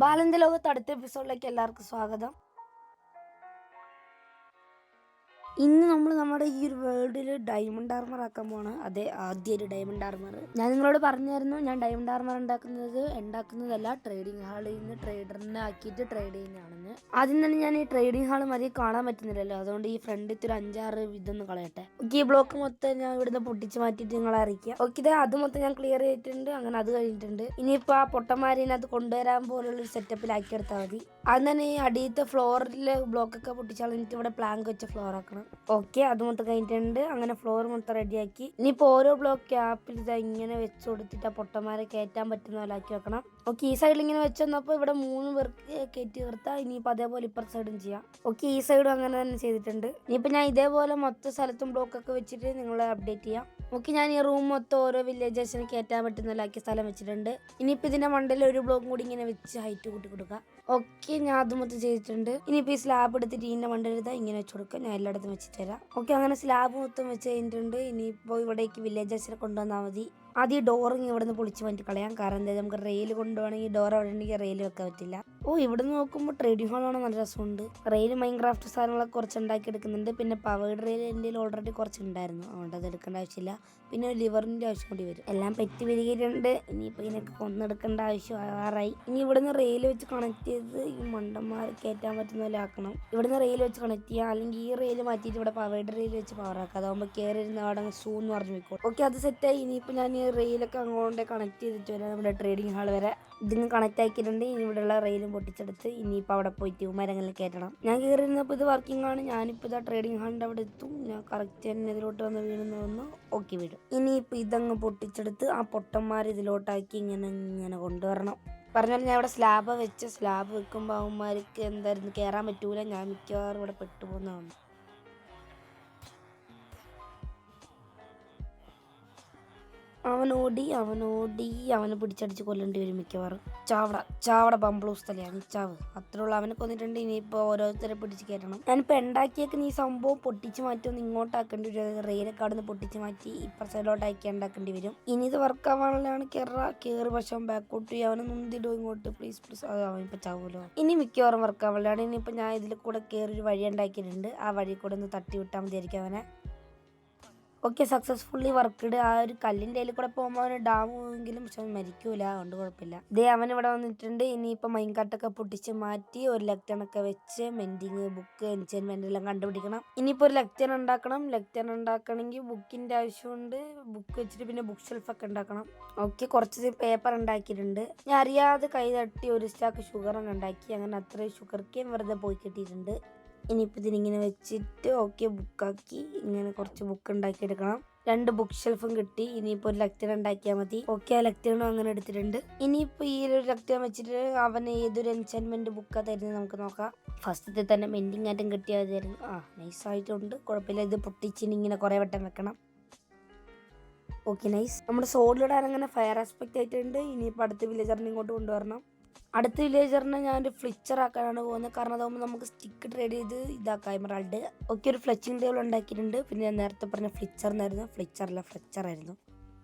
ബാലന്റെ ലോകത്ത് അടുത്ത എപ്പിസോഡിലേക്ക് എല്ലാവർക്കും സ്വാഗതം. ഇന്ന് നമ്മൾ നമ്മുടെ ഈ ഒരു വേൾഡിൽ ഡയമണ്ട് ആർമർ ആക്കാൻ പോണ്. അതെ, ആദ്യ ഒരു ഡയമണ്ട് ആർമർ. ഞാൻ നിങ്ങളോട് പറഞ്ഞായിരുന്നു, ഞാൻ ഡയമണ്ട് ആർമർ ഉണ്ടാക്കുന്നതല്ല ട്രേഡിംഗ് ഹാളിൽ നിന്ന് ട്രേഡറിനെ ആക്കിയിട്ട് ട്രേഡ് ചെയ്യുന്നതാണെന്ന്. ആദ്യം തന്നെ ഞാൻ ഈ ട്രേഡിംഗ് ഹാൾ മതി കാണാൻ പറ്റുന്നില്ലല്ലോ, അതുകൊണ്ട് ഈ ഫ്രണ്ടിൽ ഒരു 5-6 ഇതൊന്ന് കളയട്ടെ. ഓക്കെ, ഈ ബ്ലോക്ക് മൊത്തം ഞാൻ ഇവിടുന്ന് പൊട്ടിച്ച് മാറ്റിയിട്ട് നിങ്ങളെ അറിയിക്കാം. ഓക്കെ, ഇതേ അത് മൊത്തം ഞാൻ ക്ലിയർ ചെയ്തിട്ടുണ്ട്. അങ്ങനെ അത് കഴിഞ്ഞിട്ടുണ്ട്. ഇനിയിപ്പോൾ ആ പൊട്ടന്മാരിനകത്ത് കൊണ്ടുവരാൻ പോലുള്ള ഒരു സെറ്റപ്പിലാക്കി എടുത്താൽ മതി. അത് തന്നെ ഈ അടിയത്തെ ഫ്ലോറിലെ ബ്ലോക്കൊക്കെ പൊട്ടിച്ചാൽ എന്നിട്ട് ഇവിടെ പ്ലാങ്ക് വെച്ച ഫ്ലോർ ആക്കണം. ഓക്കെ, അത് മൊത്തം കഴിഞ്ഞിട്ടുണ്ട്. അങ്ങനെ ഫ്ലോർ മൊത്തം റെഡിയാക്കി. ഇനിയിപ്പോൾ ഓരോ ബ്ലോക്ക് ക്യാപ്പിൽ ഇതാ ഇങ്ങനെ വെച്ച് കൊടുത്തിട്ട് ആ പൊട്ടന്മാരെ കയറ്റാൻ പറ്റുന്ന പോലെ ആക്കി വെക്കണം. ഓക്കെ, ഈ സൈഡിൽ ഇങ്ങനെ വെച്ച് വന്നപ്പോൾ ഇവിടെ 3 പേർക്ക് കയറ്റി നിർത്താം. ഇനിയിപ്പോൾ അതേപോലെ ഇപ്പുറത്തെ സൈഡും ചെയ്യാം. ഓക്കെ, ഈ സൈഡും അങ്ങനെ തന്നെ ചെയ്തിട്ടുണ്ട്. ഇനിയിപ്പോൾ ഞാൻ ഇതേപോലെ മൊത്തം സ്ഥലത്തും ബ്ലോക്കൊക്കെ വെച്ചിട്ട് നിങ്ങളെ അപ്ഡേറ്റ് ചെയ്യാം. ഓക്കെ, ഞാൻ ഈ റൂം മൊത്തം ഓരോ വില്ലേജേഴ്സിന് കയറ്റാൻ പറ്റുന്ന പോലെ സ്ഥലം വെച്ചിട്ടുണ്ട്. ഇനിയിപ്പോൾ ഇതിൻ്റെ മണ്ടയിൽ ഒരു ബ്ലോക്കും കൂടി ഇങ്ങനെ വെച്ച് ഹൈറ്റ് കൂട്ടി കൊടുക്കുക. ഓക്കെ, ഞാൻ അത് മൊത്തം ചെയ്തിട്ടുണ്ട്. ഇനിയിപ്പോൾ ഈ സ്ലാബ് എടുത്തിട്ട് ഇതിൻ്റെ മണ്ടയിൽ ഇങ്ങനെ വെച്ച് കൊടുക്കുക. ഞാൻ എല്ലായിടത്തും വെച്ച് തരാം. ഓക്കെ, അങ്ങനെ സ്ലാബ് മൊത്തം വെച്ച് കഴിഞ്ഞിട്ടുണ്ട്. ഇനിയിപ്പോൾ ഇവിടേക്ക് വില്ലേജേഴ്സിനെ കൊണ്ടുവന്നാൽ മതി. ആദ്യം ഡോറിങ് ഇവിടെ നിന്ന് പൊളിച്ച് മാറ്റി കളയാം. കാരണം എന്താ, നമുക്ക് റെയിൽ കൊണ്ടുപോകണമെങ്കിൽ ഡോർ അവിടെ ഉണ്ടെങ്കിൽ റെയിൽ വെക്കാൻ പറ്റില്ല. ഇവിടെ നിന്ന് നോക്കുമ്പോൾ ട്രേഡിംഗ് ഹാളാണ് നല്ല രസമുണ്ട്. റെയിൽ മൈൻക്രാഫ്റ്റ് സാധനങ്ങളൊക്കെ കുറച്ച് ഉണ്ടാക്കി എടുക്കുന്നുണ്ട്. പിന്നെ പവേഡ് റെയിൽ എൻ്റെ ഓൾറെഡി കുറച്ച് ഉണ്ടായിരുന്നു, അതുകൊണ്ട് അത് എടുക്കേണ്ട ആവശ്യമില്ല. പിന്നെ ഒരു ലിവറിൻ്റെ ആവശ്യം കൂടി വരും. എല്ലാം പെറ്റി വരികയുണ്ട്. ഇനിയിപ്പോൾ ഇതിനൊക്കെ കൊന്നെടുക്കേണ്ട ആവശ്യം ആറായി. ഇനി ഇവിടുന്ന് റെയിൽ വെച്ച് കണക്ട് ചെയ്ത് ഈ മണ്ടന്മാർ കയറ്റാൻ പറ്റുന്ന പോലെ ആക്കണം. ഇവിടുന്ന് റെയിൽ വെച്ച് കണക്ട് ചെയ്യാം, അല്ലെങ്കിൽ ഈ റെയിൽ മാറ്റിയിട്ട് ഇവിടെ പവേഡ് റെയിൽ വെച്ച് പവർ ആക്കാം. അതാകുമ്പോൾ കയറി ഇരുന്ന് അവിടെ സൂ എന്ന് പറഞ്ഞു പോയിക്കോളും. ഓക്കെ, അത് സെറ്റായി. ഇനിയിപ്പോൾ ഞാൻ ഈ റെയിലൊക്കെ അങ്ങോട്ടേ കണക്ട് ചെയ്തിട്ട് വരാം നമ്മുടെ ട്രേഡിംഗ് ഹാൾ വരെ. ഇതിന് കണക്ട് ആക്കിയിട്ടുണ്ട്. ഇനി ഇവിടെയുള്ള റെയിലും പൊട്ടിച്ചെടുത്ത് ഇനിയിപ്പോൾ അവിടെ പോയിട്ട് മരങ്ങളിൽ കയറ്റണം. ഞാൻ കയറി ഇരുന്നപ്പോൾ ഇത് വർക്കിംഗ് ആണ്. ഞാനിപ്പോൾ ഇതാ ട്രേഡിംഗ് ഹാളിൻ്റെ അവിടെ എത്തും. ഞാൻ കറക്റ്റ് തന്നെ ഇതിലോട്ട് വന്ന് വീഴുന്ന ഓക്കെ വീഴും. ഇനിയിപ്പോൾ ഇതങ്ങ് പൊട്ടിച്ചെടുത്ത് ആ പൊട്ടന്മാർ ഇതിലോട്ടാക്കി ഇങ്ങനെ കൊണ്ടുവരണം. പറഞ്ഞാൽ ഞാൻ ഇവിടെ സ്ലാബ് വെക്കുമ്പോൾ അവന്മാർക്ക് എന്തായിരുന്നു കയറാൻ പറ്റൂല. ഞാൻ മിക്കവാറും ഇവിടെ പെട്ടുപോകുന്നതാണ്. അവനെ പിടിച്ചടിച്ച് കൊല്ലേണ്ടി വരും മിക്കവാറും. ചാവട ബംബ്ലൂസ് തലയാണ് ചാവ്. അത്രയുള്ള അവനെ കൊന്നിട്ടുണ്ട്. ഇനിയിപ്പോൾ ഓരോരുത്തരെ പിടിച്ച് കയറ്റണം. ഞാനിപ്പോൾ ഉണ്ടാക്കിയേക്കുന്ന ഈ സംഭവം പൊട്ടിച്ച് മാറ്റുമെന്ന് ഇങ്ങോട്ടാക്കേണ്ടി വരും. റെയിലൊക്കെ അവിടെ നിന്ന് പൊട്ടിച്ച് മാറ്റി ഇപ്പുറ സൈഡിലോട്ടാക്കി ഉണ്ടാക്കേണ്ടി വരും. ഇനി ഇത് വർക്കാവാനുള്ളതാണ്. കയറി പക്ഷേ ബാക്കോട്ട് അവനെ മുന്തിടും ഇങ്ങോട്ട്. പ്ലീസ് അവനിപ്പോൾ ചാവുമല്ലോ. ഇനി മിക്കവാറും വർക്കാവാനുള്ളതാണ്. ഇനിയിപ്പോൾ ഞാൻ ഇതിൽ കൂടെ കയറി ഒരു വഴി ഉണ്ടാക്കിയിട്ടുണ്ട്. ആ വഴി കൂടെ ഒന്ന് തട്ടി വിട്ടാൽ മതിയായിരിക്കും അവനെ. Okay, successfully worked. ആ ഒരു കല്ലിൻ്റെ അതിൽ കൂടെ പോകുമ്പോൾ അവന് ഡാമെങ്കിലും പക്ഷെ മരിക്കൂല, അതുകൊണ്ട് കുഴപ്പമില്ല. ഇതേ അവൻ ഇവിടെ വന്നിട്ടുണ്ട്. ഇനിയിപ്പോൾ മൈൻകാട്ടൊക്കെ പൊട്ടിച്ച് മാറ്റി ഒരു ലെക്ടണൊക്കെ വെച്ച് മെൻഡിങ് ബുക്ക് എൻചേൻമെൻ്റ് എല്ലാം കണ്ടുപിടിക്കണം. ഇനിയിപ്പോൾ ഒരു ലെക്ടൺ ഉണ്ടാക്കണമെങ്കിൽ ബുക്കിൻ്റെ ആവശ്യമുണ്ട്. ബുക്ക് വെച്ചിട്ട് പിന്നെ ബുക്ക് ഷെൽഫൊക്കെ ഉണ്ടാക്കണം. ഓക്കെ, കുറച്ച് പേപ്പർ ഉണ്ടാക്കിയിട്ടുണ്ട്. ഞാൻ അറിയാതെ കൈ തട്ടി ഒരു സ്റ്റാക്ക് ഷുഗറൊക്കെ ഉണ്ടാക്കി. അങ്ങനെ അത്രയും ഷുഗർക്കേം വെറുതെ പോയി കിട്ടിയിട്ടുണ്ട്. ഇനിയിപ്പോൾ ഇതിനിങ്ങനെ വെച്ചിട്ട് ഓക്കെ ബുക്കാക്കി ഇങ്ങനെ കുറച്ച് ബുക്ക് ഉണ്ടാക്കിയെടുക്കണം. 2 ബുക്ക് ഷെൽഫും കിട്ടി. ഇനിയിപ്പോൾ ഒരു ലെക്ചർ ഉണ്ടാക്കിയാൽ മതി. ഓക്കെ, ആ ലെക്ചറും അങ്ങനെ എടുത്തിട്ടുണ്ട്. ഇനിയിപ്പോൾ ഈ ഒരു ലെക്ചർ വെച്ചിട്ട് അവന് ഏതൊരു എൻചാൻമെൻറ്റ് ബുക്കാണ് തരുന്നത് നമുക്ക് നോക്കാം. ഫസ്റ്റത്തെ തന്നെ മെൻഡിങ് ആയിട്ടും കിട്ടിയാൽ മതിയായിരുന്നു. നൈസായിട്ടുണ്ട്, കുഴപ്പമില്ല. ഇത് പൊട്ടിച്ചിന് ഇങ്ങനെ കുറേ വട്ടം വെക്കണം. Okay, nice. നമ്മുടെ സോളിടാൻ അങ്ങനെ ഫയർ ആസ്പെക്റ്റ് ആയിട്ടുണ്ട്. ഇനിയിപ്പോൾ അടുത്ത വില്ലേജറിനെ ഇങ്ങോട്ട് കൊണ്ടുവരണം. അടുത്ത വില്ലേജറിനെ ഞാനൊരു ഫ്ലിച്ചർ ആക്കാനാണ് പോകുന്നത്. കാരണം അതാകുമ്പോൾ നമുക്ക് സ്റ്റിക്ക് ട്രേഡ് ചെയ്ത് ഇതാക്കാം എമറാൾഡ്. ഒക്കെ ഒരു ഫ്ലെച്ചിങ് ടേബിൾ ഉണ്ടാക്കിയിട്ടുണ്ട്. പിന്നെ ഞാൻ നേരത്തെ പറഞ്ഞ ഫ്ലെച്ചറായിരുന്നു.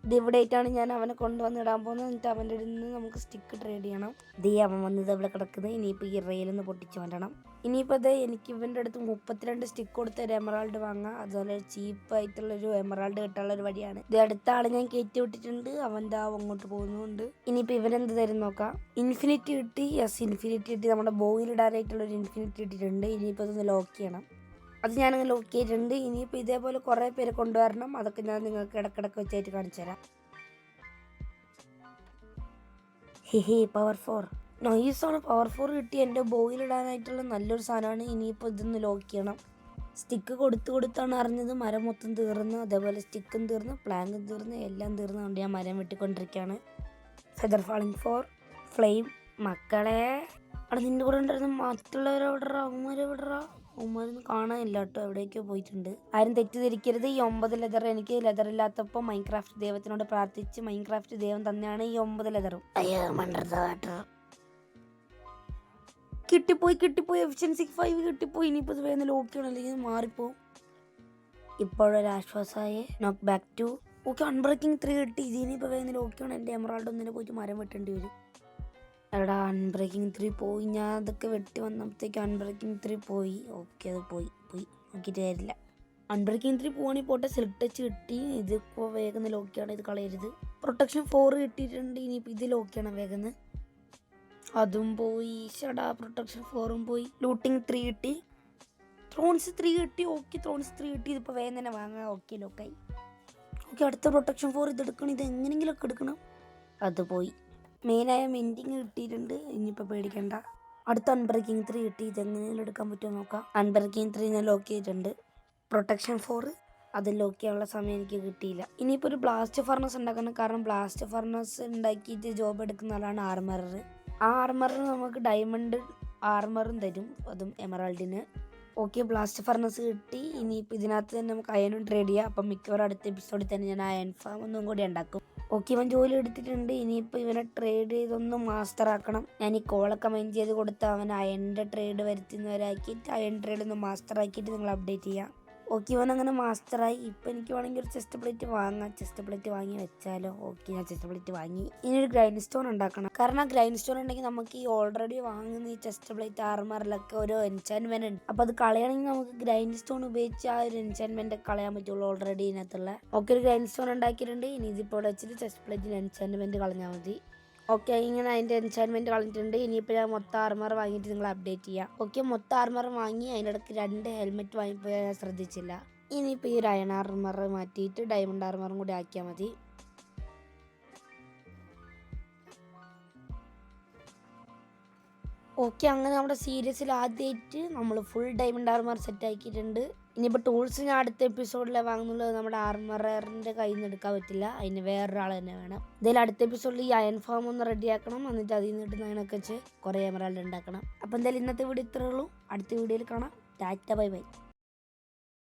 ഇത് ഇവിടെ ആയിട്ടാണ് ഞാൻ അവനെ കൊണ്ടുവന്ന് ഇടാൻ പോകുന്നത്. എന്നിട്ട് അവൻ്റെ നിന്ന് നമുക്ക് സ്റ്റിക്ക് ട്രേഡ് ചെയ്യണം. അവൻ വന്നത് ഇവിടെ കിടക്കുന്നത്. ഇനിയിപ്പോൾ ഈ റെയിലൊന്ന് പൊട്ടിച്ച് മാറ്റണം. ഇനിയിപ്പോൾ എനിക്ക് ഇവൻ്റെ അടുത്ത് 32 സ്റ്റിക്ക് കൊടുത്ത് ഒരു എമറാൾഡ് വാങ്ങാം. അതുപോലെ ചീപ്പായിട്ടുള്ളൊരു എമറാൾഡ് കിട്ടാനുള്ളൊരു വഴിയാണ്. ഇത് അടുത്ത ആൾ ഞാൻ കയറ്റി വിട്ടിട്ടുണ്ട്. അവൻ്റെ അങ്ങോട്ട് പോകുന്നുണ്ട്. ഇനിയിപ്പോൾ ഇവനെന്ത് തരും നോക്കാം. ഇൻഫിനിറ്റി കിട്ടി. നമ്മുടെ ബോയിൽ ഇടാനായിട്ടുള്ളൊരു ഇൻഫിനിറ്റി കിട്ടിയിട്ടുണ്ട്. ഇനിയിപ്പോൾ ഇതൊന്ന് ലോക്ക് ചെയ്യണം. അത് ഞാനങ്ങനെ ലോക്ക് ചെയ്തിട്ടുണ്ട്. ഇനിയിപ്പോൾ ഇതേപോലെ കുറേ പേര് കൊണ്ടുവരണം. അതൊക്കെ ഞാൻ നിങ്ങൾക്ക് ഇടക്കിടക്ക് വെച്ചായിട്ട് കാണിച്ചു തരാം. പവർ 4 നൈസാണ്. പവർ 4 കിട്ടി. എൻ്റെ ബോയിലിടാനായിട്ടുള്ള നല്ലൊരു സാധനമാണ്. ഇനിയിപ്പോൾ ഇതൊന്ന് ലോക്ക് ചെയ്യണം. സ്റ്റിക്ക് കൊടുത്താണ് അറിഞ്ഞത് മരം മൊത്തം തീർന്ന്. അതേപോലെ സ്റ്റിക്കും തീർന്ന്, പ്ലാങ്കും തീർന്ന്, എല്ലാം തീർന്ന്. അതുകൊണ്ട് ഞാൻ മരം വെട്ടിക്കൊണ്ടിരിക്കുകയാണ്. Feather falling 4 flame. മക്കളെ, അവിടെ നിൻ്റെ കൂടെ ഉണ്ടായിരുന്ന മറ്റുള്ളവരെവിടറാ? അവന്മാരൊന്നും കാണാനില്ല കേട്ടോ, എവിടേക്കോ പോയിട്ടുണ്ട്. ആരും തെറ്റിദ്ധരിക്കരുത്. ഈ 9 ലെതർ എനിക്ക് ലെതർ ഇല്ലാത്തപ്പോൾ മൈൻക്രാഫ്റ്റ് ദൈവത്തിനോട് പ്രാർത്ഥിച്ച് മൈൻക്രാഫ്റ്റ് ദൈവം തന്നെയാണ് ഈ 9 ലെതറും. കിട്ടിപ്പോയി. എഫിഷ്യൻസി 5 കിട്ടിപ്പോയി. ഇനിയിപ്പോൾ ഇത് വേഗം ലോക്ക് ചെയ്യണം, അല്ലെങ്കിൽ മാറിപ്പോവും. ഇപ്പോഴൊരു ആശ്വാസമായി. നോക്ക് ബാക്ക് ടു. ഓക്കെ, അൺബ്രേക്കിംഗ് 3 കിട്ടി. ഇതിനിപ്പോൾ വേഗം ലോക്ക് ചെയ്യണം. എൻ്റെ എമറാൾഡ് ഒന്നിനെ പോയിട്ട് മരം വെട്ടേണ്ടി വരും. എടാ അൺബ്രേക്കിംഗ് 3 പോയി. ഞാൻ അതൊക്കെ വെട്ടി വന്നപ്പോഴത്തേക്ക് അൺബ്രേക്കിംഗ് 3 പോയി. ഓക്കെ, അത് പോയി നോക്കിയിട്ട് കാര്യമില്ല. അൺബ്രേക്കിംഗ് 3 പോവാണെങ്കിൽ പോട്ടെ. സെലക്ട് ടച്ച് കിട്ടി. ഇതിപ്പോൾ വേഗം ലോക്കിയാണ്, ഇത് കളയരുത്. പ്രൊട്ടക്ഷൻ 4 കിട്ടിയിട്ടുണ്ട്. ഇനിയിപ്പോൾ ഇത് ലോക്കിയാണ് വേഗം. അതും പോയി. ഷടാ, പ്രൊട്ടക്ഷൻ 4ഉം പോയി. ലൂട്ടിങ് 3 കിട്ടി. ത്രോൺസ് 3 കിട്ടി. ഓക്കെ, ത്രോൺസ് 3 കിട്ടി. ഇതിപ്പോൾ വേഗം തന്നെ വാങ്ങാം. ഓക്കെ, ലോക്കായി. ഓക്കെ, അടുത്ത പ്രൊട്ടക്ഷൻ 4 ഇത് എടുക്കണം. ഇത് എങ്ങനെയെങ്കിലുമൊക്കെ എടുക്കണം. അത് പോയി. മെയിനായ മെൻറ്റിങ് കിട്ടിയിട്ടുണ്ട്. ഇനിയിപ്പോൾ പേടിക്കണ്ട. അടുത്ത അൺബ്രേക്കിംഗ് 3 കിട്ടി. ഇത് എങ്ങനെയെങ്കിലും എടുക്കാൻ പറ്റുമോ നോക്കാം. അൺബ്രേക്കിംഗ് 3 ഞാൻ ലോക്ക് ചെയ്തിട്ടുണ്ട്. പ്രൊട്ടക്ഷൻ 4 അത് ലോക്ക് ചെയ്യാനുള്ള സമയം എനിക്ക് കിട്ടിയില്ല. ഇനിയിപ്പോൾ ഒരു ബ്ലാസ്റ്റ് ഫർണസ് ഉണ്ടാക്കണം. കാരണം ബ്ലാസ്റ്റ് ഫർണസ് ഉണ്ടാക്കിയിട്ട് ജോബ് എടുക്കുന്ന ആളാണ് ആർമറർ. ആ ആർമറിന് നമുക്ക് ഡയമണ്ട് ആർമറും തരും, അതും എമറാൾഡിന്. ഓക്കെ, ബ്ലാസ്റ്റ് ഫർണസ് കിട്ടി. ഇനിയിപ്പോൾ ഇതിനകത്ത് തന്നെ നമുക്ക് അയണും ട്രേഡ് ചെയ്യാം. അപ്പം മിക്കവാറും അടുത്ത എപ്പിസോഡിൽ തന്നെ ഞാൻ അയൺ ഫാം ഒന്നും കൂടി ഉണ്ടാക്കും. ഓക്കെ, ഇവൻ ജോലി എടുത്തിട്ടുണ്ട്. ഇനിയിപ്പോൾ ഇവനെ ട്രേഡ് ചെയ്തൊന്ന് മാസ്റ്റർ ആക്കണം. ഞാൻ ഈ കോളൊക്കെ മൈൻ ചെയ്ത് കൊടുത്ത് അവൻ അയണിൻ്റെ ട്രേഡ് വരുത്തുന്നവരാക്കിയിട്ട് അയൺ ട്രേഡ് ഒന്ന് മാസ്റ്റർ ആക്കിയിട്ട് നിങ്ങൾ അപ്ഡേറ്റ് ചെയ്യാം. ഓക്കെ, ഇവൻ അങ്ങനെ മാസ്റ്ററായി. ഇപ്പം എനിക്ക് വേണമെങ്കിൽ ഒരു ചെസ്റ്റ് പ്ലേറ്റ് വാങ്ങാം. ചെസ്റ്റ് പ്ലേറ്റ് വാങ്ങി വെച്ചാലോ? ഓക്കെ, ഞാൻ ചെസ്റ്റ് പ്ലേറ്റ് വാങ്ങി. ഇനി ഒരു ഗ്രൈൻഡ് സ്റ്റോൺ ഉണ്ടാക്കണം. കാരണം ആ ഗ്രൈൻഡ് സ്റ്റോൺ ഉണ്ടെങ്കിൽ നമുക്ക് ഈ ഓൾറെഡി വാങ്ങുന്ന ഈ ചെസ്റ്റ് പ്ലേറ്റ് ആർമറിലൊക്കെ ഒരു എൻചാൻമെന്റ് ഉണ്ട്. അപ്പോൾ അത് കളയണമെങ്കിൽ നമുക്ക് ഗ്രൈൻഡ് സ്റ്റോൺ ഉപയോഗിച്ച് ആ ഒരു എൻചാൻമെന്റ് കളയാൻ പറ്റുള്ളൂ ഓൾറെഡി ഇതിനകത്തുള്ള. ഓക്കെ, ഒരു ഗ്രൈൻഡ് സ്റ്റോൺ ഉണ്ടാക്കിയിട്ടുണ്ട്. ഇനി ഇതിപ്പോൾ വെച്ചിട്ട് ചെസ്റ്റ് പ്ലേറ്റിന് എൻചാൻമെന്റ് കളഞ്ഞാൽ മതി. ഓക്കെ, ഇങ്ങനെ അതിൻ്റെ എൻചാൻമെൻറ്റ് കളഞ്ഞിട്ടുണ്ട്. ഇനിയിപ്പോൾ ഞാൻ മൊത്തം ആർമർ വാങ്ങിയിട്ട് നിങ്ങൾ അപ്ഡേറ്റ് ചെയ്യാം. ഓക്കെ, മൊത്തം ആർമർ വാങ്ങി. അതിൻ്റെ ഇടയ്ക്ക് 2 ഹെൽമെറ്റ് വാങ്ങിയപ്പോൾ ഞാൻ ശ്രദ്ധിച്ചില്ല. ഇനിയിപ്പോൾ ഈ ഒരു അയൺ ആർമർ മാറ്റിയിട്ട് ഡയമണ്ട് ആർമറും കൂടി ആക്കിയാൽ മതി. ഓക്കെ, അങ്ങനെ നമ്മുടെ സീരീസിൽ ആദ്യമായിട്ട് നമ്മൾ ഫുൾ ഡയമണ്ട് ആർമർ സെറ്റ് ആക്കിയിട്ടുണ്ട്. ഇനിയിപ്പോൾ ടൂൾസ് ഞാൻ അടുത്ത എപ്പിസോഡിലെ വാങ്ങുന്നുള്ളത് നമ്മുടെ ആർമറിൻ്റെ കയ്യിൽ നിന്ന് എടുക്കാൻ പറ്റില്ല. അതിന് വേറൊരാൾ തന്നെ വേണം. ഇതിൽ അടുത്ത എപ്പിസോഡിൽ ഈ അയൺ ഫാം ഒന്ന് റെഡിയാക്കണം. എന്നിട്ട് അതിൽ നിന്നിട്ട് അതിനൊക്കെ വെച്ച് കുറേ എമറാൾഡ് ഉണ്ടാക്കണം. അപ്പോൾ എന്തായാലും ഇന്നത്തെ വീഡിയോ ഇത്രയേ ഉള്ളൂ. അടുത്ത വീഡിയോയിൽ കാണാം. Tata, bye bye.